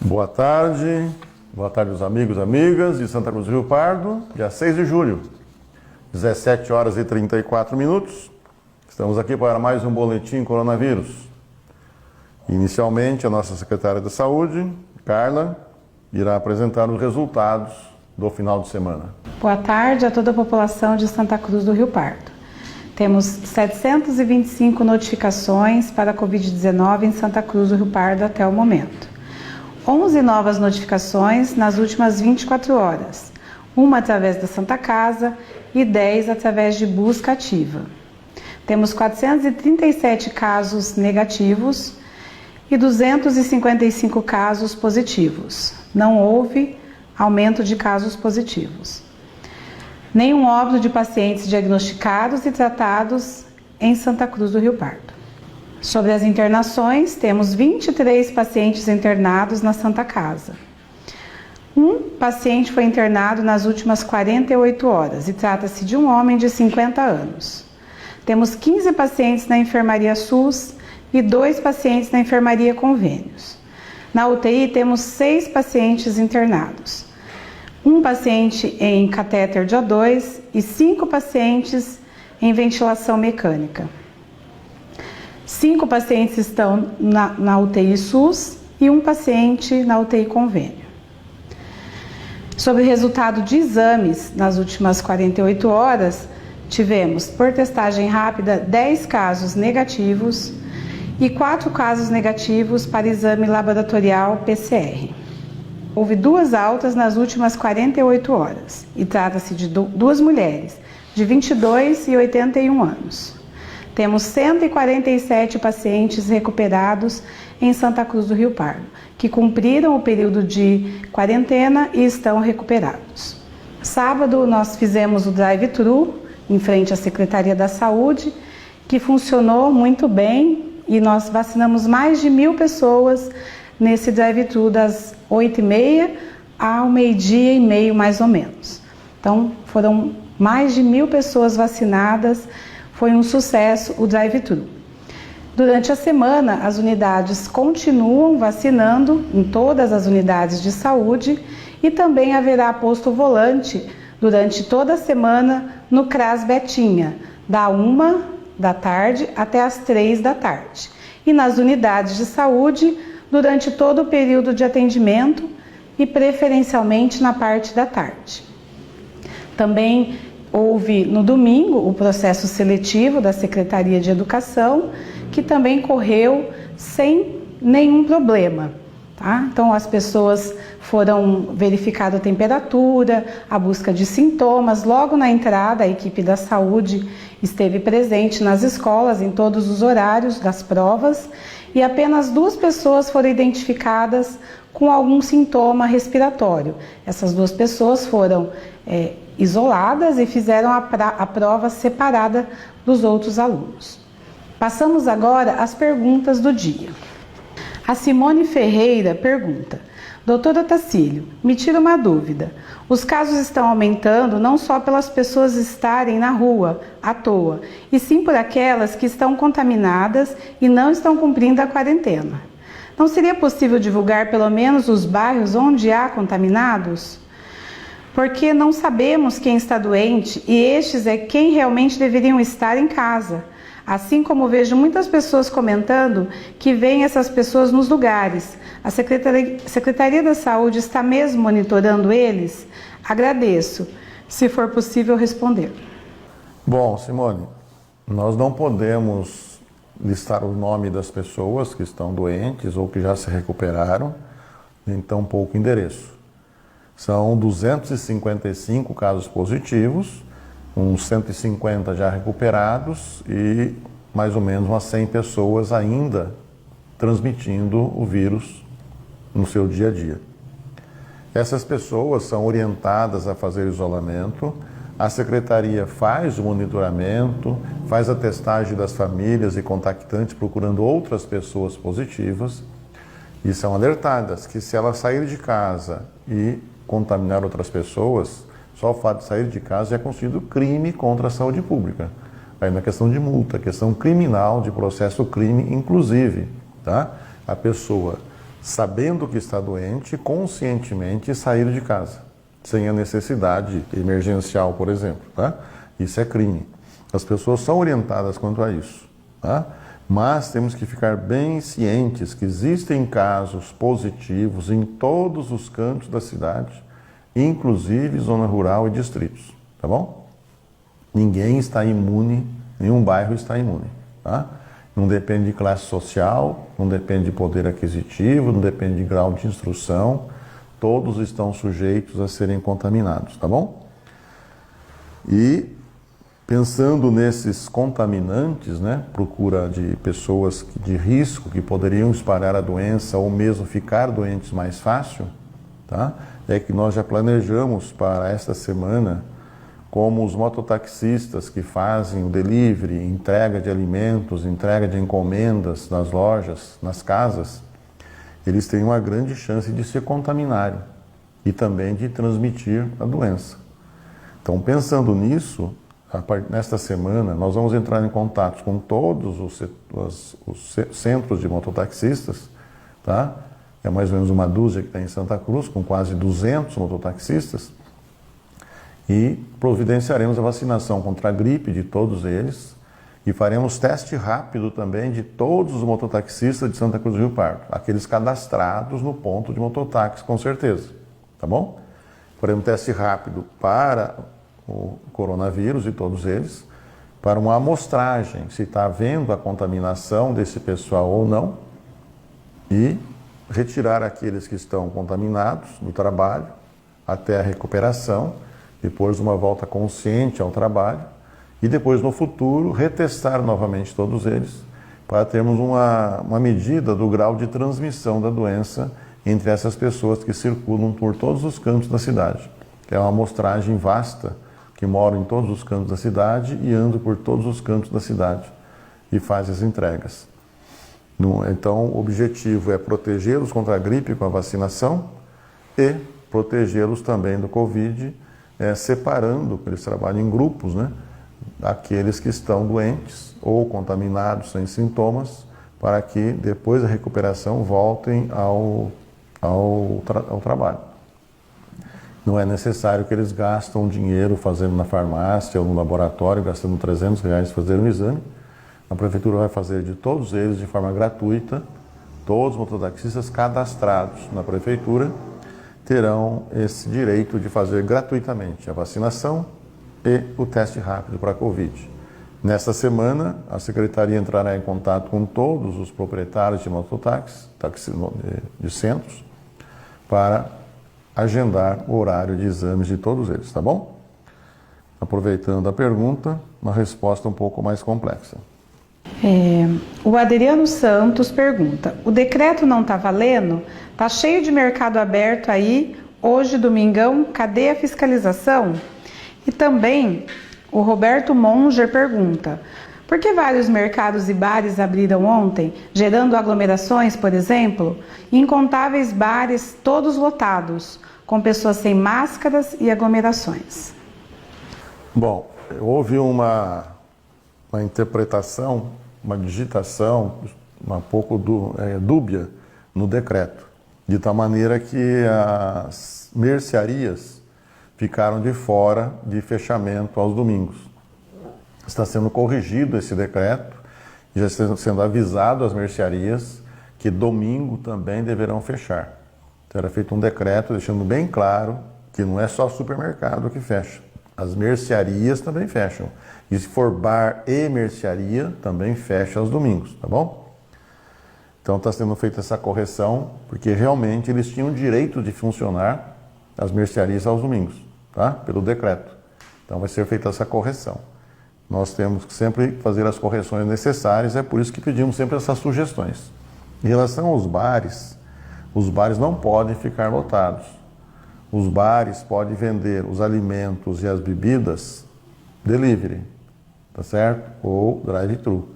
Boa tarde os amigos e amigas de Santa Cruz do Rio Pardo, dia 6 de julho, 17 horas e 34 minutos. Estamos aqui para mais um boletim coronavírus. Inicialmente, a nossa secretária da Saúde, Carla, irá apresentar os resultados do final de semana. Boa tarde a toda a população de Santa Cruz do Rio Pardo. Temos 725 notificações para a Covid-19 em Santa Cruz do Rio Pardo até o momento. 11 novas notificações nas últimas 24 horas, uma através da Santa Casa e 10 através de busca ativa. Temos 437 casos negativos e 255 casos positivos. Não houve aumento de casos positivos. Nenhum óbito de pacientes diagnosticados e tratados em Santa Cruz do Rio Pardo. Sobre as internações, temos 23 pacientes internados na Santa Casa. Um paciente foi internado nas últimas 48 horas e trata-se de um homem de 50 anos. Temos 15 pacientes na enfermaria SUS e 2 pacientes na enfermaria Convênios. Na UTI temos 6 pacientes internados. Um paciente em catéter de O2 e 5 pacientes em ventilação mecânica. 5 pacientes estão na UTI SUS e um paciente na UTI Convênio. Sobre o resultado de exames nas últimas 48 horas, tivemos, por testagem rápida, 10 casos negativos e 4 casos negativos para exame laboratorial PCR. Houve 2 altas nas últimas 48 horas e trata-se de 2 mulheres, de 22 e 81 anos. Temos 147 pacientes recuperados em Santa Cruz do Rio Pardo, que cumpriram o período de quarentena e estão recuperados. Sábado nós fizemos o drive-thru em frente à Secretaria da Saúde, que funcionou muito bem e nós vacinamos mais de 1.000 pessoas nesse drive-thru das 8h30 ao meio-dia e meio mais ou menos. Então foram mais de 1.000 pessoas vacinadas. Foi um sucesso o drive-thru. Durante a semana, as unidades continuam vacinando em todas as unidades de saúde e também haverá posto volante durante toda a semana no CRAS Betinha, da 1 da tarde até as 3 da tarde. E nas unidades de saúde, durante todo o período de atendimento e preferencialmente na parte da tarde. Também houve no domingo o processo seletivo da Secretaria de Educação, que também correu sem nenhum problema. Tá? Então as pessoas foram verificada a temperatura, a busca de sintomas. Logo na entrada, a equipe da saúde esteve presente nas escolas em todos os horários das provas e apenas 2 pessoas foram identificadas com algum sintoma respiratório. Essas 2 pessoas foram isoladas e fizeram a prova separada dos outros alunos. Passamos agora às perguntas do dia. A Simone Ferreira pergunta: Doutora Tacílio, me tira uma dúvida. Os casos estão aumentando não só pelas pessoas estarem na rua à toa, e sim por aquelas que estão contaminadas e não estão cumprindo a quarentena. Não seria possível divulgar pelo menos os bairros onde há contaminados? Porque não sabemos quem está doente e estes é quem realmente deveriam estar em casa. Assim como vejo muitas pessoas comentando que veem essas pessoas nos lugares. A Secretaria da Saúde está mesmo monitorando eles? Agradeço, se for possível responder. Bom, Simone, nós não podemos listar o nome das pessoas que estão doentes ou que já se recuperaram, nem tampouco o endereço. São 255 casos positivos, uns 150 já recuperados e mais ou menos umas 100 pessoas ainda transmitindo o vírus no seu dia a dia. Essas pessoas são orientadas a fazer isolamento, a Secretaria faz o monitoramento, faz a testagem das famílias e contactantes procurando outras pessoas positivas e são alertadas que se elas saírem de casa e contaminar outras pessoas, só o fato de sair de casa é constituído crime contra a saúde pública. Aí na questão de multa, questão criminal, de processo crime, inclusive, tá? A pessoa sabendo que está doente, conscientemente sair de casa, sem a necessidade emergencial, por exemplo, tá? Isso é crime. As pessoas são orientadas quanto a isso, tá? Mas temos que ficar bem cientes que existem casos positivos em todos os cantos da cidade, inclusive zona rural e distritos, tá bom? Ninguém está imune, nenhum bairro está imune, tá? Não depende de classe social, não depende de poder aquisitivo, não depende de grau de instrução, todos estão sujeitos a serem contaminados, tá bom? E pensando nesses contaminantes, né, procura de pessoas de risco que poderiam espalhar a doença ou mesmo ficar doentes mais fácil, tá? É que nós já planejamos para esta semana como os mototaxistas que fazem o delivery, entrega de alimentos, entrega de encomendas nas lojas, nas casas, eles têm uma grande chance de se contaminarem e também de transmitir a doença. Então, pensando nisso, nesta semana, nós vamos entrar em contato com todos os centros de mototaxistas, tá? É mais ou menos uma dúzia que tem em Santa Cruz, com quase 200 mototaxistas, e providenciaremos a vacinação contra a gripe de todos eles e faremos teste rápido também de todos os mototaxistas de Santa Cruz do Rio Pardo, aqueles cadastrados no ponto de mototáxi, com certeza, tá bom? Faremos teste rápido para o coronavírus e todos eles, para uma amostragem, se está havendo a contaminação desse pessoal ou não, e retirar aqueles que estão contaminados do trabalho até a recuperação, depois uma volta consciente ao trabalho e depois no futuro retestar novamente todos eles para termos uma medida do grau de transmissão da doença entre essas pessoas que circulam por todos os cantos da cidade. É uma amostragem vasta que moram em todos os cantos da cidade e andam por todos os cantos da cidade e faz as entregas. Então, o objetivo é protegê-los contra a gripe com a vacinação e protegê-los também do Covid, separando, eles trabalham em grupos, né, aqueles que estão doentes ou contaminados sem sintomas, para que depois da recuperação voltem ao trabalho. Não é necessário que eles gastem dinheiro fazendo na farmácia ou no laboratório, gastando R$300 fazendo um exame. A prefeitura vai fazer de todos eles de forma gratuita. Todos os mototaxistas cadastrados na prefeitura terão esse direito de fazer gratuitamente a vacinação e o teste rápido para a Covid. Nesta semana, a Secretaria entrará em contato com todos os proprietários de mototáxis, de centros, para agendar o horário de exames de todos eles, tá bom? Aproveitando a pergunta, uma resposta um pouco mais complexa. O Adriano Santos pergunta: o decreto não está valendo? Tá cheio de mercado aberto aí, hoje domingão, cadê a fiscalização? E também o Roberto Monger pergunta: por que vários mercados e bares abriram ontem, gerando aglomerações, por exemplo? Incontáveis bares todos lotados, com pessoas sem máscaras e aglomerações. Bom, houve uma interpretação, uma digitação um pouco dúbia no decreto, de tal maneira que as mercearias ficaram de fora de fechamento aos domingos. Está sendo corrigido esse decreto, já está sendo avisado às mercearias que domingo também deverão fechar. Então, era feito um decreto deixando bem claro que não é só supermercado que fecha, as mercearias também fecham. E se for bar e mercearia, também fecha aos domingos, tá bom? Então está sendo feita essa correção, porque realmente eles tinham o direito de funcionar as mercearias aos domingos, tá? Pelo decreto. Então vai ser feita essa correção. Nós temos que sempre fazer as correções necessárias, é por isso que pedimos sempre essas sugestões. Em relação aos bares, os bares não podem ficar lotados. Os bares podem vender os alimentos e as bebidas delivery, tá certo? Ou drive-thru.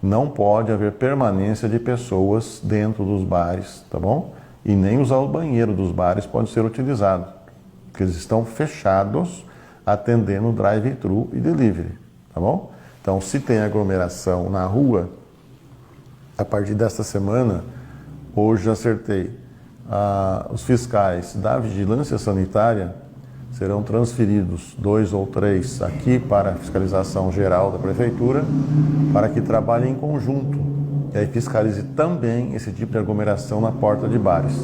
Não pode haver permanência de pessoas dentro dos bares, tá bom? E nem usar o banheiro dos bares pode ser utilizado, porque eles estão fechados atendendo drive-thru e delivery, tá bom? Então, se tem aglomeração na rua, a partir desta semana, hoje acertei, os fiscais da vigilância sanitária serão transferidos 2 ou 3 aqui para a fiscalização geral da prefeitura, para que trabalhem em conjunto e aí fiscalize também esse tipo de aglomeração na porta de bares.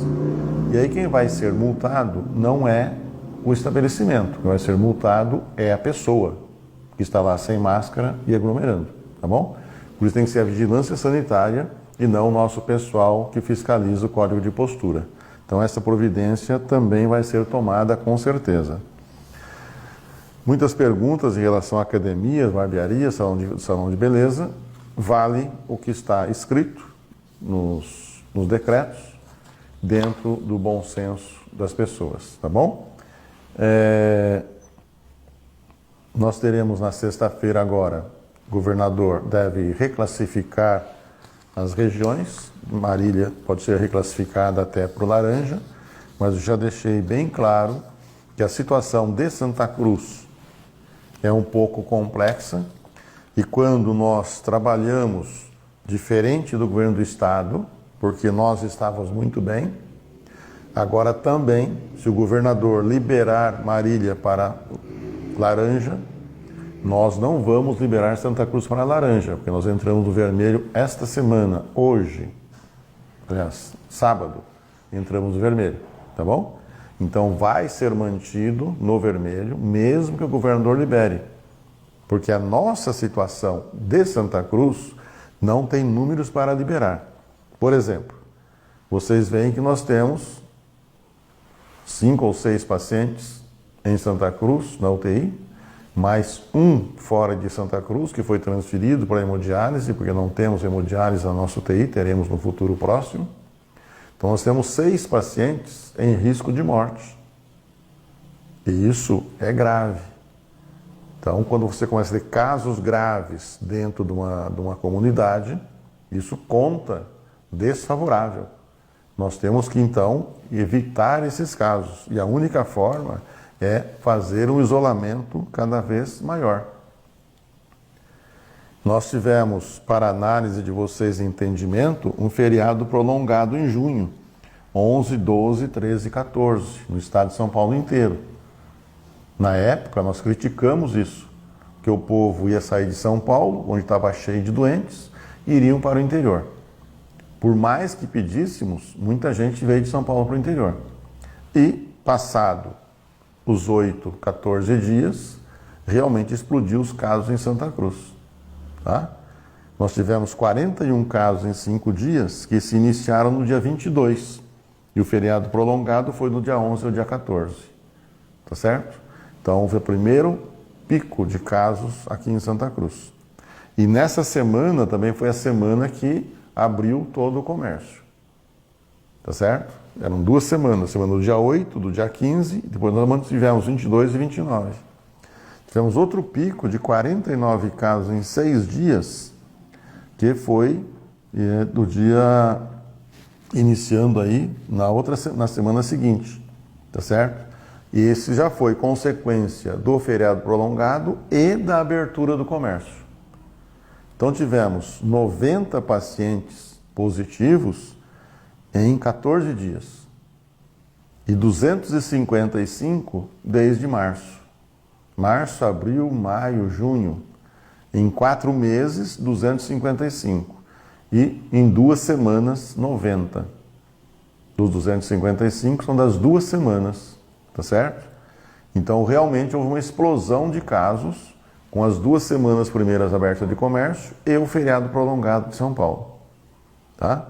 E aí quem vai ser multado não é o estabelecimento, quem vai ser multado é a pessoa que está lá sem máscara e aglomerando, tá bom? Por isso tem que ser a vigilância sanitária e não o nosso pessoal que fiscaliza o código de postura. Então essa providência também vai ser tomada com certeza. Muitas perguntas em relação a academias, barbearias, salão de beleza. Vale o que está escrito nos decretos, dentro do bom senso das pessoas, tá bom? Nós teremos na sexta-feira agora, o governador deve reclassificar as regiões. Marília pode ser reclassificada até para o laranja, mas eu já deixei bem claro que a situação de Santa Cruz é um pouco complexa e quando nós trabalhamos diferente do governo do estado, porque nós estávamos muito bem, agora também, se o governador liberar Marília para laranja, nós não vamos liberar Santa Cruz para laranja, porque nós entramos no vermelho esta semana, hoje, aliás, sábado, entramos no vermelho, tá bom? Então vai ser mantido no vermelho, mesmo que o governador libere, porque a nossa situação de Santa Cruz não tem números para liberar. Por exemplo, vocês veem que nós temos 5 ou 6 pacientes em Santa Cruz, na UTI, mais um fora de Santa Cruz, que foi transferido para a hemodiálise, porque não temos hemodiálise na nossa UTI, teremos no futuro próximo. Então nós temos 6 pacientes em risco de morte. E isso é grave. Então, quando você começa a ter casos graves dentro de uma comunidade, isso conta desfavorável. Nós temos que, então, evitar esses casos. E a única forma é fazer um isolamento cada vez maior. Nós tivemos, para análise de vocês e entendimento, um feriado prolongado em junho, 11, 12, 13 e 14, no estado de São Paulo inteiro. Na época, nós criticamos isso, que o povo ia sair de São Paulo, onde estava cheio de doentes, e iriam para o interior. Por mais que pedíssemos, muita gente veio de São Paulo para o interior. E, passado os 8, 14 dias, realmente explodiu os casos em Santa Cruz. Tá? Nós tivemos 41 casos em 5 dias, que se iniciaram no dia 22. E o feriado prolongado foi no dia 11 ou dia 14. Tá certo? Então, foi o primeiro pico de casos aqui em Santa Cruz. E nessa semana também foi a semana que abriu todo o comércio. Tá certo? Eram 2 semanas. Semana do dia 8, do dia 15, depois nós tivemos 22 e 29. Tivemos outro pico de 49 casos em 6 dias, que foi do dia iniciando aí na semana seguinte. Tá certo? E esse já foi consequência do feriado prolongado e da abertura do comércio. Então tivemos 90 pacientes positivos em 14 dias e 255 desde março. Março, abril, maio, junho. Em 4 meses, 255. E em 2 semanas, 90. Dos 255 são das 2 semanas. Tá certo? Então, realmente houve uma explosão de casos com as 2 semanas primeiras abertas de comércio e o feriado prolongado de São Paulo. Tá?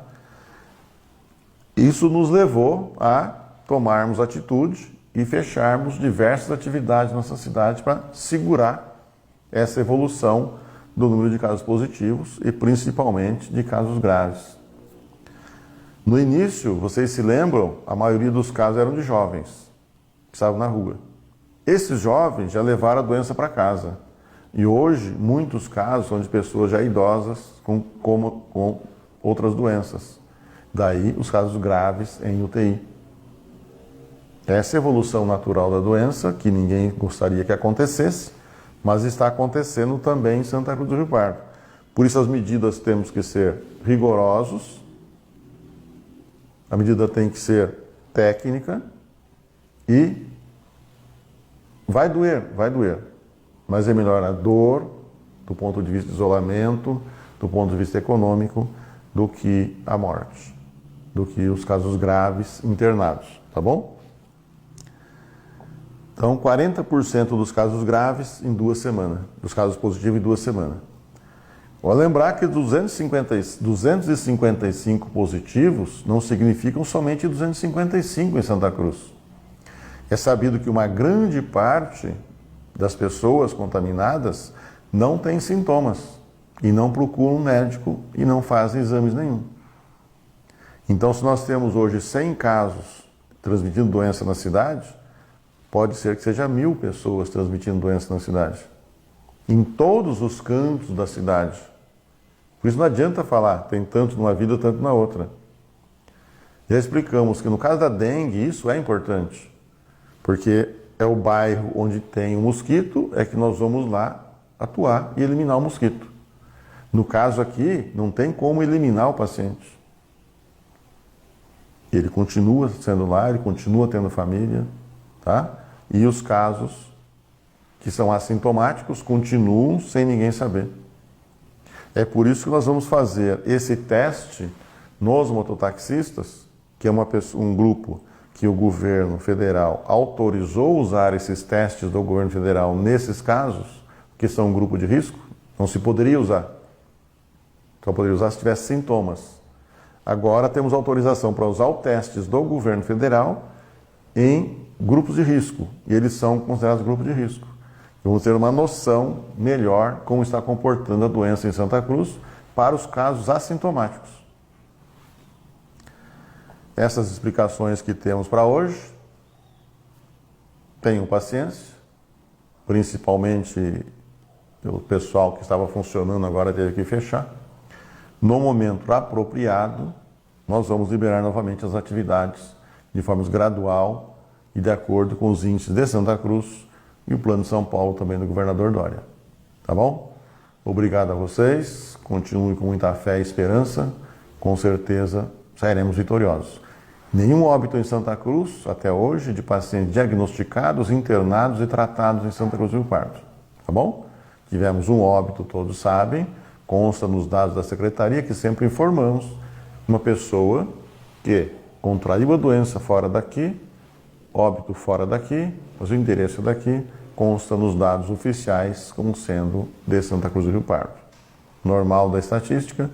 Isso nos levou a tomarmos atitude e fecharmos diversas atividades na nossa cidade para segurar essa evolução do número de casos positivos e principalmente de casos graves. No início, vocês se lembram, a maioria dos casos eram de jovens que estavam na rua. Esses jovens já levaram a doença para casa. E hoje, muitos casos são de pessoas já idosas com outras doenças. Daí, os casos graves em UTI. Essa é a evolução natural da doença, que ninguém gostaria que acontecesse, mas está acontecendo também em Santa Cruz do Rio Pardo. Por isso, as medidas temos que ser rigorosos A medida tem que ser técnica e vai doer, mas é melhor a dor do ponto de vista de isolamento, do ponto de vista econômico, do que a morte, do que os casos graves internados, tá bom? Então, 40% dos casos graves em 2 semanas, dos casos positivos em 2 semanas. Vou lembrar que 255 positivos não significam somente 255 em Santa Cruz. É sabido que uma grande parte das pessoas contaminadas não tem sintomas e não procuram um médico e não fazem exames nenhum. Então, se nós temos hoje 100 casos transmitindo doença na cidade, pode ser que seja 1000 pessoas transmitindo doença na cidade. Em todos os cantos da cidade. Por isso não adianta falar, tem tanto numa vida, tanto na outra. Já explicamos que no caso da dengue, isso é importante. Porque é o bairro onde tem o mosquito, é que nós vamos lá atuar e eliminar o mosquito. No caso aqui, não tem como eliminar o paciente. Ele continua sendo lá, ele continua tendo família, tá? E os casos que são assintomáticos continuam sem ninguém saber. É por isso que nós vamos fazer esse teste nos mototaxistas, que é um grupo que o governo federal autorizou usar esses testes do governo federal nesses casos, que são um grupo de risco, não se poderia usar. Só poderia usar se tivesse sintomas. Agora temos autorização para usar os testes do governo federal em grupos de risco, e eles são considerados grupos de risco. Vamos ter uma noção melhor como está comportando a doença em Santa Cruz para os casos assintomáticos. Essas explicações que temos para hoje, tenham paciência, principalmente o pessoal que estava funcionando agora teve que fechar. No momento apropriado, nós vamos liberar novamente as atividades de forma gradual e de acordo com os índices de Santa Cruz e o Plano de São Paulo também do governador Dória. Tá bom? Obrigado a vocês, continuem com muita fé e esperança, com certeza sairemos vitoriosos. Nenhum óbito em Santa Cruz, até hoje, de pacientes diagnosticados, internados e tratados em Santa Cruz do Rio Pardo. Tá bom? Tivemos um óbito, todos sabem, consta nos dados da Secretaria que sempre informamos uma pessoa que contraiu a doença fora daqui, óbito fora daqui, mas o endereço daqui consta nos dados oficiais como sendo de Santa Cruz do Rio Pardo. Normal da estatística,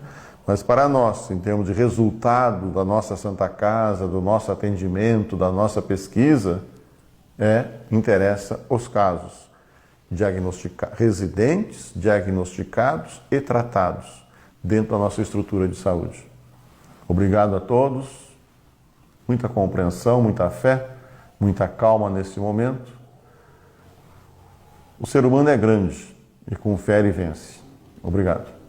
mas para nós, em termos de resultado da nossa Santa Casa, do nosso atendimento, da nossa pesquisa, interessa os casos residentes, diagnosticados e tratados dentro da nossa estrutura de saúde. Obrigado a todos, muita compreensão, muita fé, muita calma nesse momento. O ser humano é grande e com fé ele vence. Obrigado.